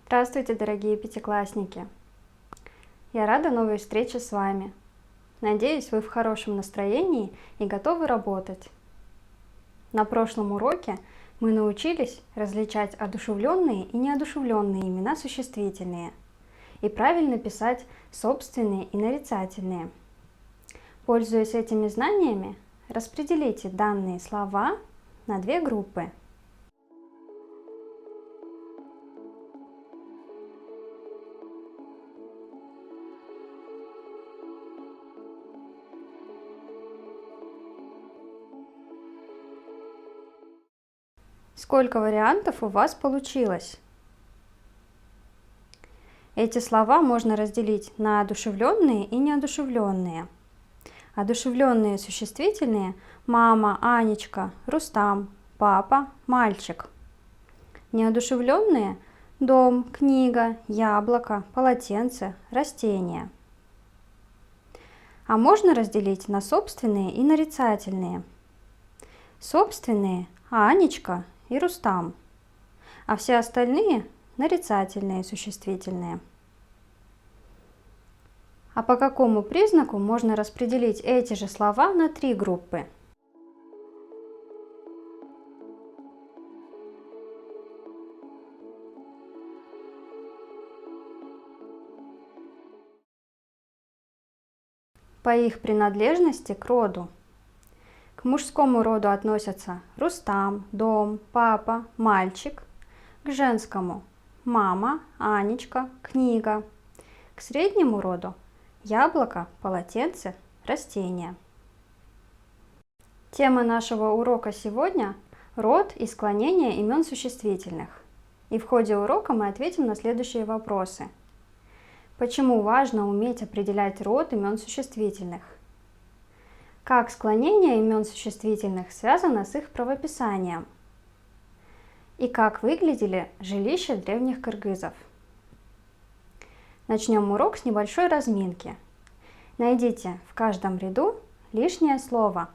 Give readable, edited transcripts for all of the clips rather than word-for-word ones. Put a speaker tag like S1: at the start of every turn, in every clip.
S1: Здравствуйте, дорогие пятиклассники! Я рада новой встрече с вами. Надеюсь, вы в хорошем настроении и готовы работать. На прошлом уроке мы научились различать одушевленные и неодушевленные имена существительные и правильно писать собственные и нарицательные. Пользуясь этими знаниями, распределите данные слова на две группы. Сколько вариантов у вас получилось? Эти слова можно разделить на одушевленные и неодушевленные. Одушевленные существительные – мама, Анечка, Рустам, папа, мальчик. Неодушевленные – дом, книга, яблоко, полотенце, растение. А можно разделить на собственные и нарицательные. Собственные – Анечка и Рустам, а все остальные – нарицательные существительные. А по какому признаку можно распределить эти же слова на три группы? По их принадлежности к роду. К мужскому роду относятся Рустам, дом, папа, мальчик. К женскому – мама, Анечка, книга. К среднему роду – яблоко, полотенце, растение. Тема нашего урока сегодня – род и склонение имен существительных. И в ходе урока мы ответим на следующие вопросы. Почему важно уметь определять род имен существительных? Как склонение имен существительных связано с их правописанием? И как выглядели жилища древних кыргызов? Начнем урок с небольшой разминки. Найдите в каждом ряду лишнее слово.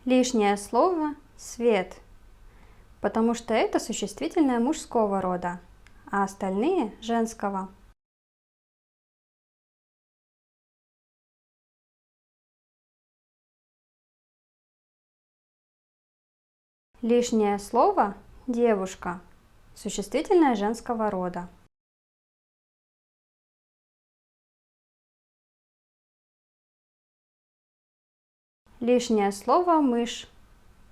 S1: Лишнее слово «свет», потому что это существительное мужского рода, а остальные – женского. Лишнее слово «девушка», существительное женского рода. Лишнее слово «мышь»,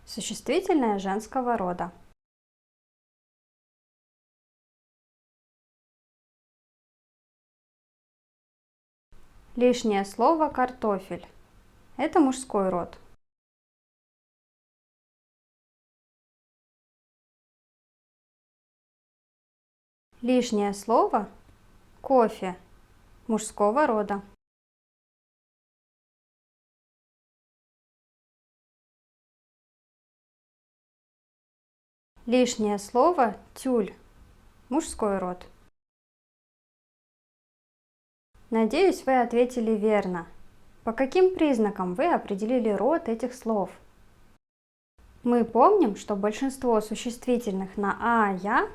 S1: существительное женского рода. Лишнее слово «картофель», это мужской род. Лишнее слово «кофе», мужского рода. Лишнее слово «тюль», мужской род. Надеюсь, вы ответили верно. По каким признакам вы определили род этих слов? Мы помним, что большинство существительных на «а», «я»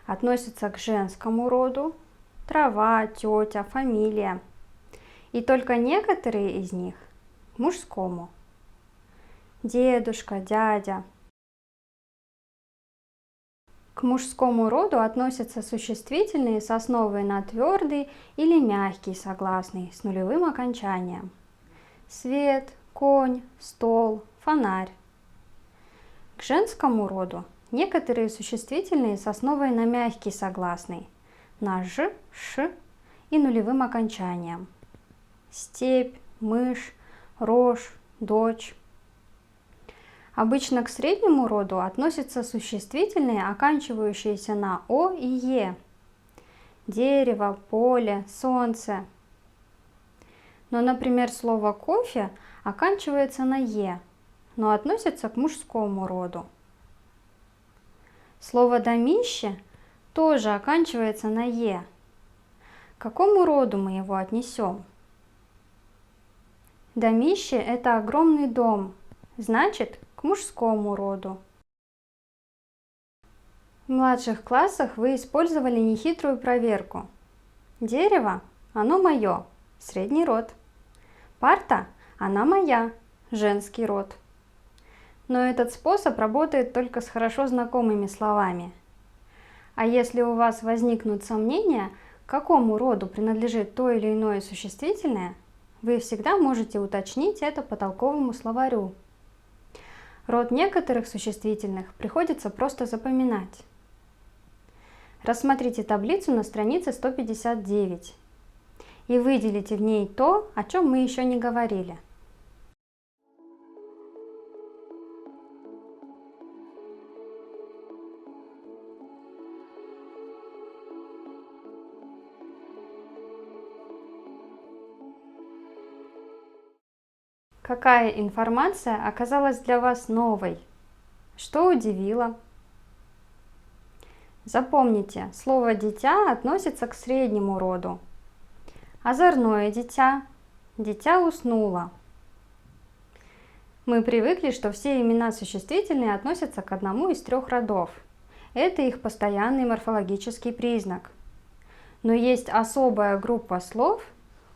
S1: относятся к женскому роду – трава, тетя, фамилия. И только некоторые из них – к мужскому – дедушка, дядя. К мужскому роду относятся существительные с основой на твердый или мягкий согласный с нулевым окончанием. Свет, конь, стол, фонарь. К женскому роду некоторые существительные с основой на мягкий согласный, на ж, ш и нулевым окончанием. Степь, мышь, рожь, дочь. Обычно к среднему роду относятся существительные, оканчивающиеся на о и е. Дерево, поле, солнце. Но, например, слово кофе оканчивается на е, но относится к мужскому роду. Слово домище тоже оканчивается на е. К какому роду мы его отнесем? Домище – это огромный дом, значит, к к мужскому роду. В младших классах вы использовали нехитрую проверку. Дерево, оно мое, средний род. Парта, она моя, женский род. Но этот способ работает только с хорошо знакомыми словами. А если у вас возникнут сомнения, к какому роду принадлежит то или иное существительное, вы всегда можете уточнить это по толковому словарю. Род некоторых существительных приходится просто запоминать. Рассмотрите таблицу на странице 159 и выделите в ней то, о чем мы еще не говорили. Какая информация оказалась для вас новой? Что удивило? Запомните, слово «дитя» относится к среднему роду. Озорное дитя, дитя уснуло. Мы привыкли, что все имена существительные относятся к одному из трех родов. Это их постоянный морфологический признак. Но есть особая группа слов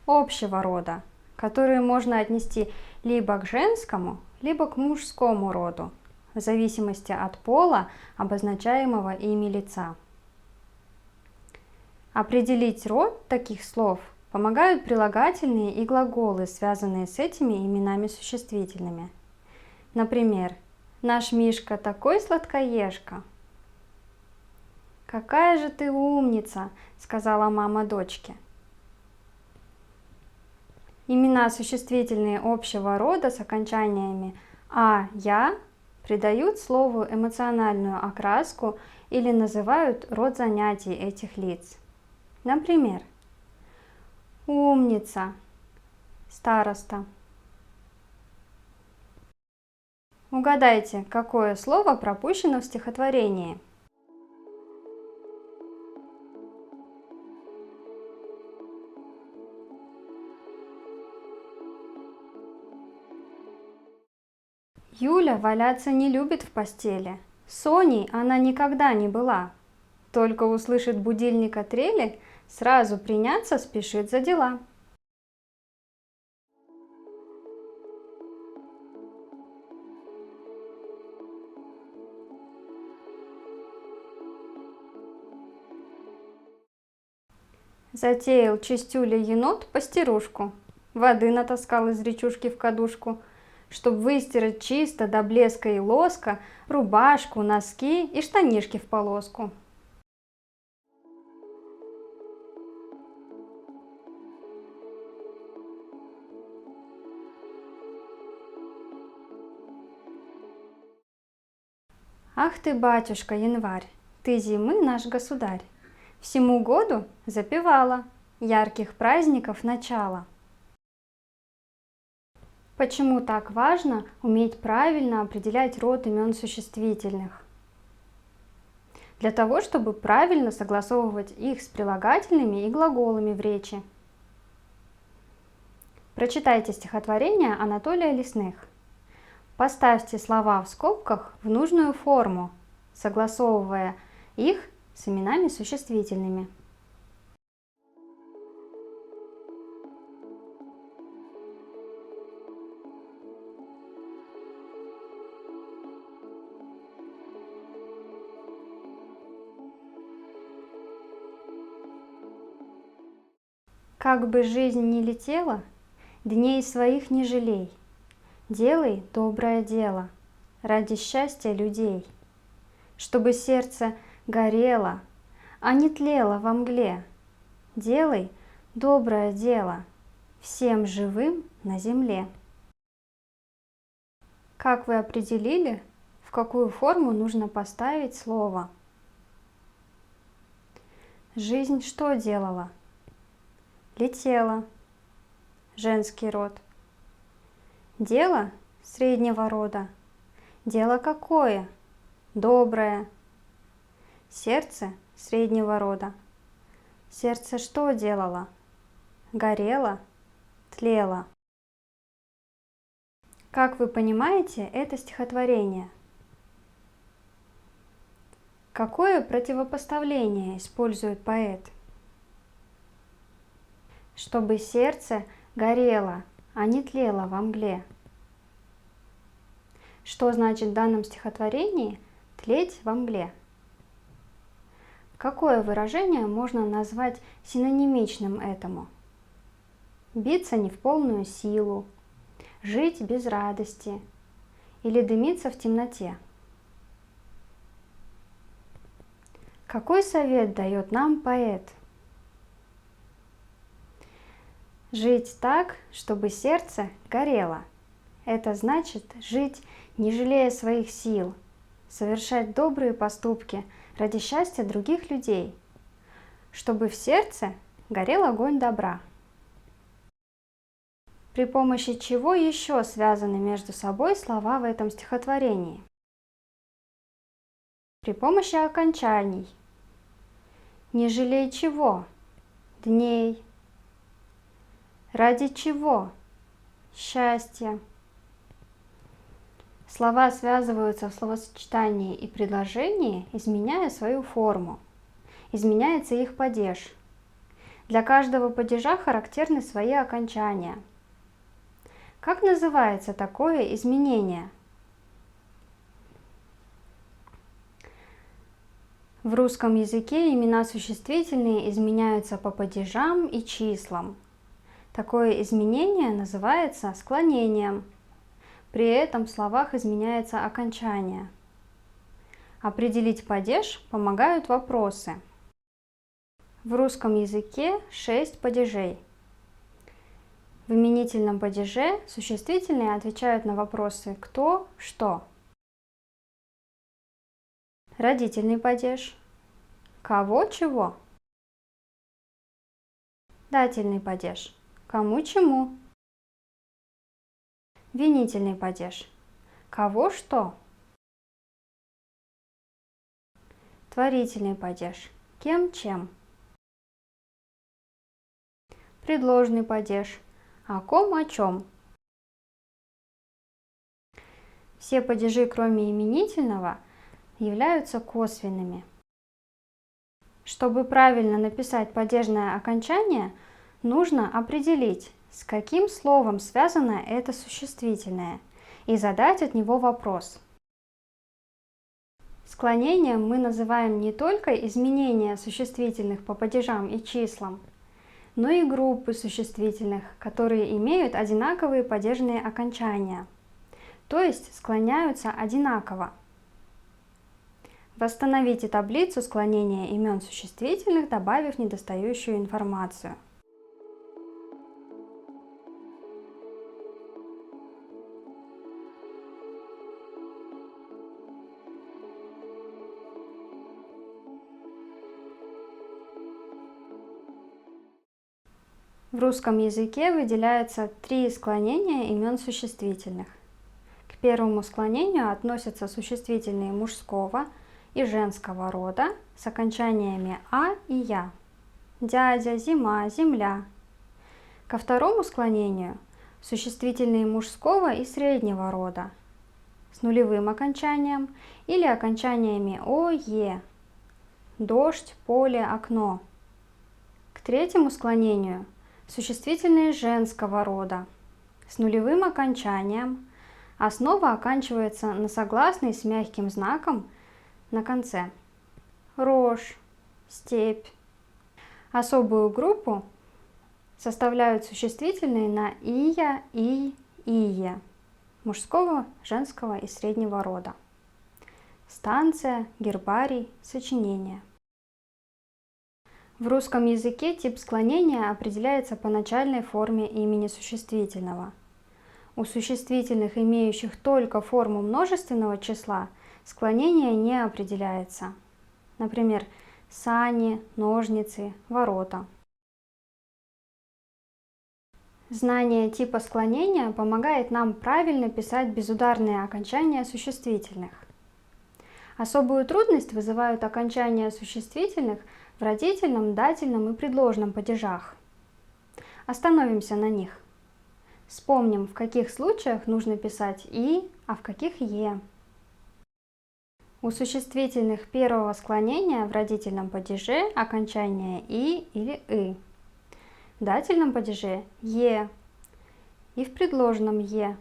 S1: общего рода, которые можно отнести либо к женскому, либо к мужскому роду, в зависимости от пола, обозначаемого ими лица. Определить род таких слов помогают прилагательные и глаголы, связанные с этими именами существительными. Например, «Наш Мишка такой сладкоежка». «Какая же ты умница», — сказала мама дочке. Имена существительные общего рода с окончаниями «а», «я» придают слову эмоциональную окраску или называют род занятий этих лиц. Например, умница, староста. Угадайте, какое слово пропущено в стихотворении. Юля валяться не любит в постели. Соней она никогда не была. Только услышит будильника трели, сразу приняться спешит за дела. Затеял чистюля енот постирушку, воды натаскал из речушки в кадушку, чтоб выстирать чисто до блеска и лоска рубашку, носки и штанишки в полоску. Ах ты, батюшка, январь, ты зимы наш государь, всему году запевала, ярких праздников начало. Почему так важно уметь правильно определять род имен существительных? Для того, чтобы правильно согласовывать их с прилагательными и глаголами в речи. Прочитайте стихотворение Анатолия Лесных. Поставьте слова в скобках в нужную форму, согласовывая их с именами существительными. Как бы жизнь ни летела, дней своих не жалей. Делай доброе дело ради счастья людей, чтобы сердце горело, а не тлело во мгле. Делай доброе дело всем живым на земле. Как вы определили, в какую форму нужно поставить слово? Жизнь что делала? Летела. Женский род. Дело среднего рода. Дело какое? Доброе. Сердце среднего рода. Сердце что делало? Горело, тлело. Как вы понимаете, это стихотворение. Какое противопоставление использует поэт? Чтобы сердце горело, а не тлело во мгле. Что значит в данном стихотворении «тлеть во мгле»? Какое выражение можно назвать синонимичным этому? Биться не в полную силу, жить без радости или дымиться в темноте. Какой совет дает нам поэт? Жить так, чтобы сердце горело. Это значит жить, не жалея своих сил, совершать добрые поступки ради счастья других людей, чтобы в сердце горел огонь добра. При помощи чего еще связаны между собой слова в этом стихотворении? При помощи окончаний. Не жалей чего? Дней. Ради чего? Счастья. Слова связываются в словосочетании и предложении, изменяя свою форму. Изменяется их падеж. Для каждого падежа характерны свои окончания. Как называется такое изменение? В русском языке имена существительные изменяются по падежам и числам. Такое изменение называется склонением. При этом в словах изменяется окончание. Определить падеж помогают вопросы. В русском языке 6 падежей. В именительном падеже существительные отвечают на вопросы «кто», «что». Родительный падеж «кого», «чего». Дательный падеж «кому», «чему». Винительный падеж «кого», «что». Творительный падеж «кем», «чем». Предложный падеж «о ком», «о чем». Все падежи, кроме именительного, являются косвенными. Чтобы правильно написать падежное окончание, нужно определить, с каким словом связано это существительное, и задать от него вопрос. Склонением мы называем не только изменения существительных по падежам и числам, но и группы существительных, которые имеют одинаковые падежные окончания, то есть склоняются одинаково. Восстановите таблицу склонения имен существительных, добавив недостающую информацию. В русском языке выделяется 3 склонения имен существительных. К первому склонению относятся существительные мужского и женского рода с окончаниями «а» и «я». Дядя, зима, земля. Ко второму склонению существительные мужского и среднего рода с нулевым окончанием или окончаниями «о», «е». Дождь, поле, окно. К третьему склонению существительные женского рода с нулевым окончанием, а снова оканчивается на согласный с мягким знаком на конце. Рожь, степь. Особую группу составляют существительные на ия, и, ие мужского, женского и среднего рода. Станция, гербарий, сочинение. В русском языке тип склонения определяется по начальной форме имени существительного. У существительных, имеющих только форму множественного числа, склонение не определяется. Например, сани, ножницы, ворота. Знание типа склонения помогает нам правильно писать безударные окончания существительных. Особую трудность вызывают окончания существительных в родительном, дательном и предложном падежах. Остановимся на них. Вспомним, в каких случаях нужно писать «и», а в каких «е». У существительных первого склонения в родительном падеже окончание «и» или «ы». В дательном падеже «е» и в предложенном «е».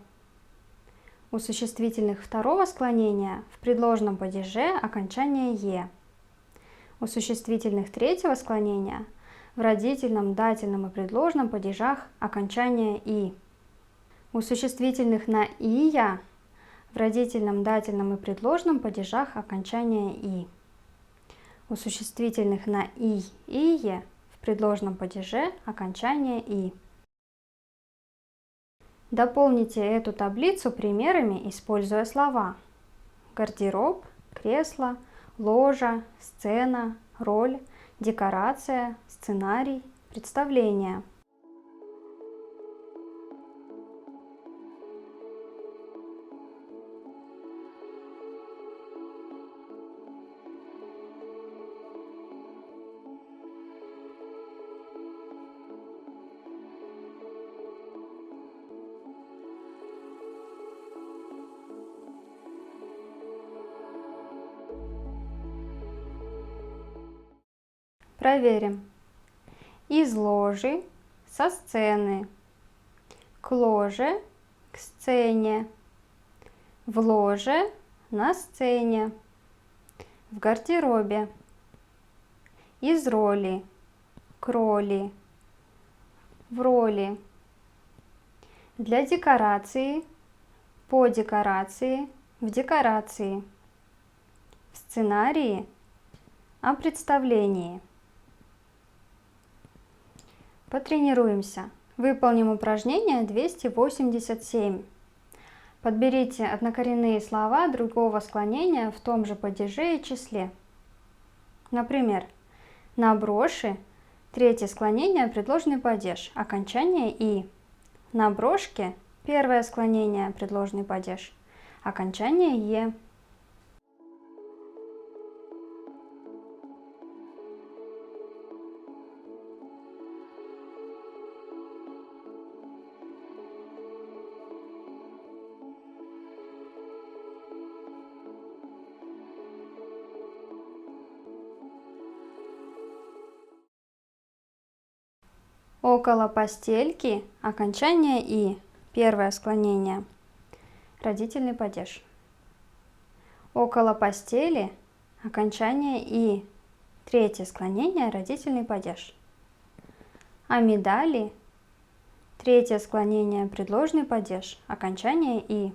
S1: У существительных второго склонения в предложенном падеже окончание «е». У существительных третьего склонения в родительном, дательном и предложенном падежах окончание «и». У существительных на «ия» в родительном, дательном и предложенном падежах окончание «и». У существительных на «и», «ие» в предложенном падеже окончание «и». Дополните эту таблицу примерами, используя слова гардероб, кресло, ложа, сцена, роль, декорация, сценарий, представление. Проверим. Из ложи, со сцены, к ложе, к сцене, в ложе, на сцене, в гардеробе, из роли, к роли, в роли, для декорации, по декорации, в декорации, в сценарии, о представлении. Потренируемся. Выполним упражнение 287. Подберите однокоренные слова другого склонения в том же падеже и числе. Например, на броши третье склонение предложенный падеж, окончание «и». На брошке первое склонение предложенный падеж, окончание «е». Около постельки окончание «и», первое склонение, родительный падеж. Около постели окончание «и», третье склонение, родительный падеж. А медали третье склонение, предложенный падеж, окончание «и».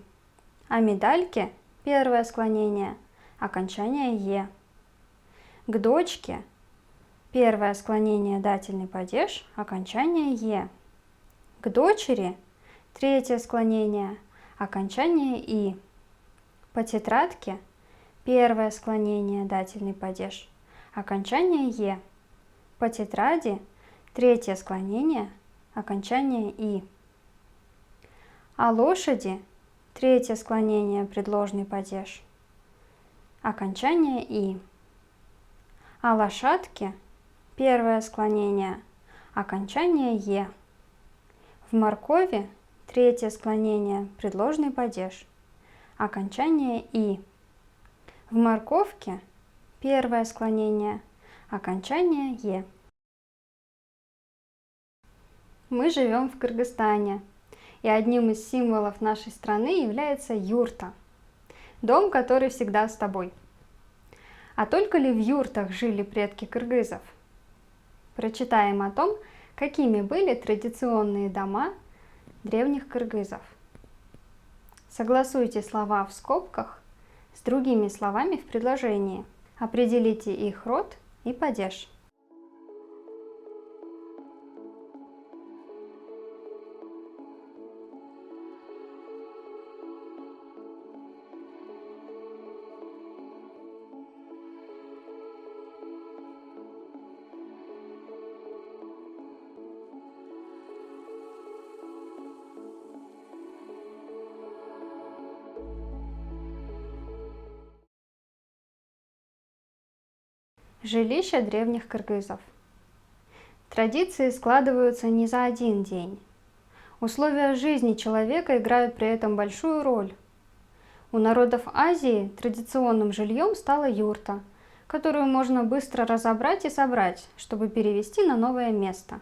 S1: А медальки первое склонение, окончание «е». К дочке первое склонение, дательный падеж, окончание «е». К дочери третье склонение, окончание «и». По тетрадке первое склонение, дательный падеж, окончание «е». По тетради третье склонение, окончание «и». А лошади третье склонение, предложенный падеж, окончание «и». А лошадке первое склонение, окончание «е». В моркови третье склонение, предложенный падеж, окончание «и». В морковке первое склонение, окончание «е». Мы живем в Кыргызстане, и одним из символов нашей страны является юрта, дом, который всегда с тобой. А только ли в юртах жили предки кыргызов? Прочитаем о том, какими были традиционные дома древних кыргызов. Согласуйте слова в скобках с другими словами в предложении. Определите их род и падеж. Жилища древних кыргызов. Традиции складываются не за один день. Условия жизни человека играют при этом большую роль. У народов Азии традиционным жильем стала юрта, которую можно быстро разобрать и собрать, чтобы перевести на новое место.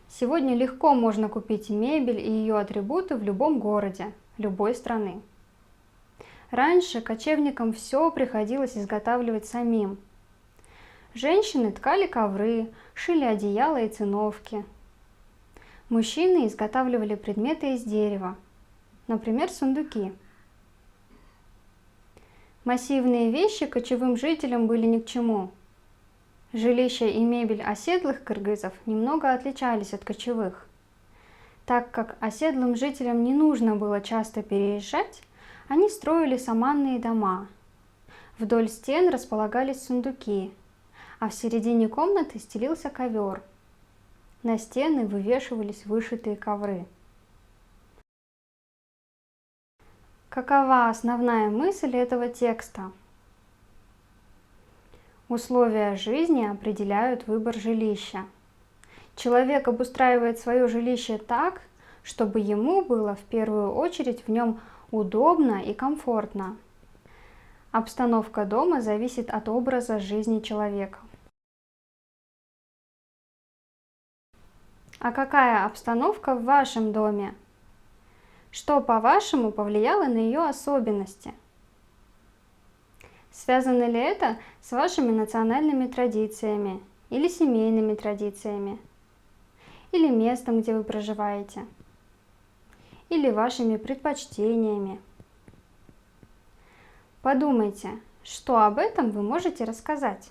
S1: Сегодня легко можно купить мебель и ее атрибуты в любом городе, любой страны. Раньше кочевникам все приходилось изготавливать самим. Женщины ткали ковры, шили одеяла и циновки. Мужчины изготавливали предметы из дерева, например, сундуки. Массивные вещи кочевым жителям были ни к чему. Жилища и мебель оседлых кыргызов немного отличались от кочевых. Так как оседлым жителям не нужно было часто переезжать, они строили саманные дома. Вдоль стен располагались сундуки, а в середине комнаты стелился ковер. На стены вывешивались вышитые ковры. Какова основная мысль этого текста? Условия жизни определяют выбор жилища. Человек обустраивает свое жилище так, чтобы ему было в первую очередь в нем удобно и комфортно. Обстановка дома зависит от образа жизни человека. А какая обстановка в вашем доме? Что, по-вашему, повлияло на ее особенности? Связано ли это с вашими национальными традициями или семейными традициями? Или местом, где вы проживаете? Или вашими предпочтениями? Подумайте, что об этом вы можете рассказать.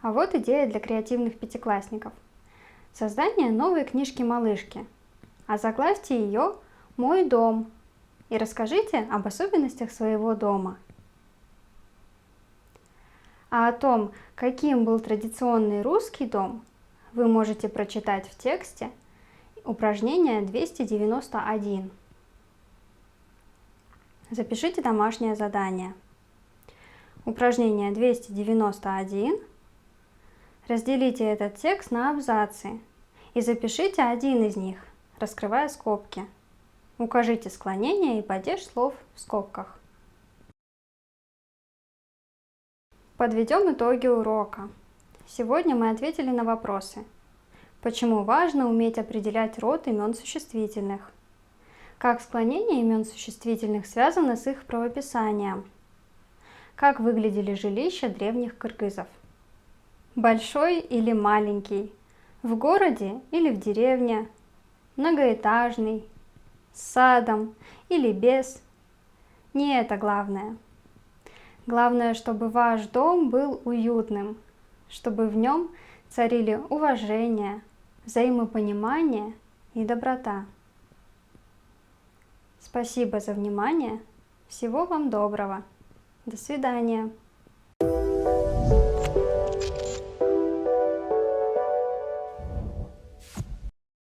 S1: А вот идея для креативных пятиклассников. Создание новой книжки-малышки. Озаглавьте ее «Мой дом» и расскажите об особенностях своего дома. А о том, каким был традиционный русский дом, вы можете прочитать в тексте упражнение 291. Запишите домашнее задание. Упражнение 291. Разделите этот текст на абзацы и запишите один из них, раскрывая скобки. Укажите склонение и падеж слов в скобках. Подведем итоги урока. Сегодня мы ответили на вопросы. Почему важно уметь определять род имен существительных? Как склонение имен существительных связано с их правописанием? Как выглядели жилища древних кыргызов? Большой или маленький? В городе или в деревне? Многоэтажный? С садом или без? Не это главное. Главное, чтобы ваш дом был уютным, чтобы в нем царили уважение, взаимопонимание и доброта. Спасибо за внимание. Всего вам доброго. До свидания.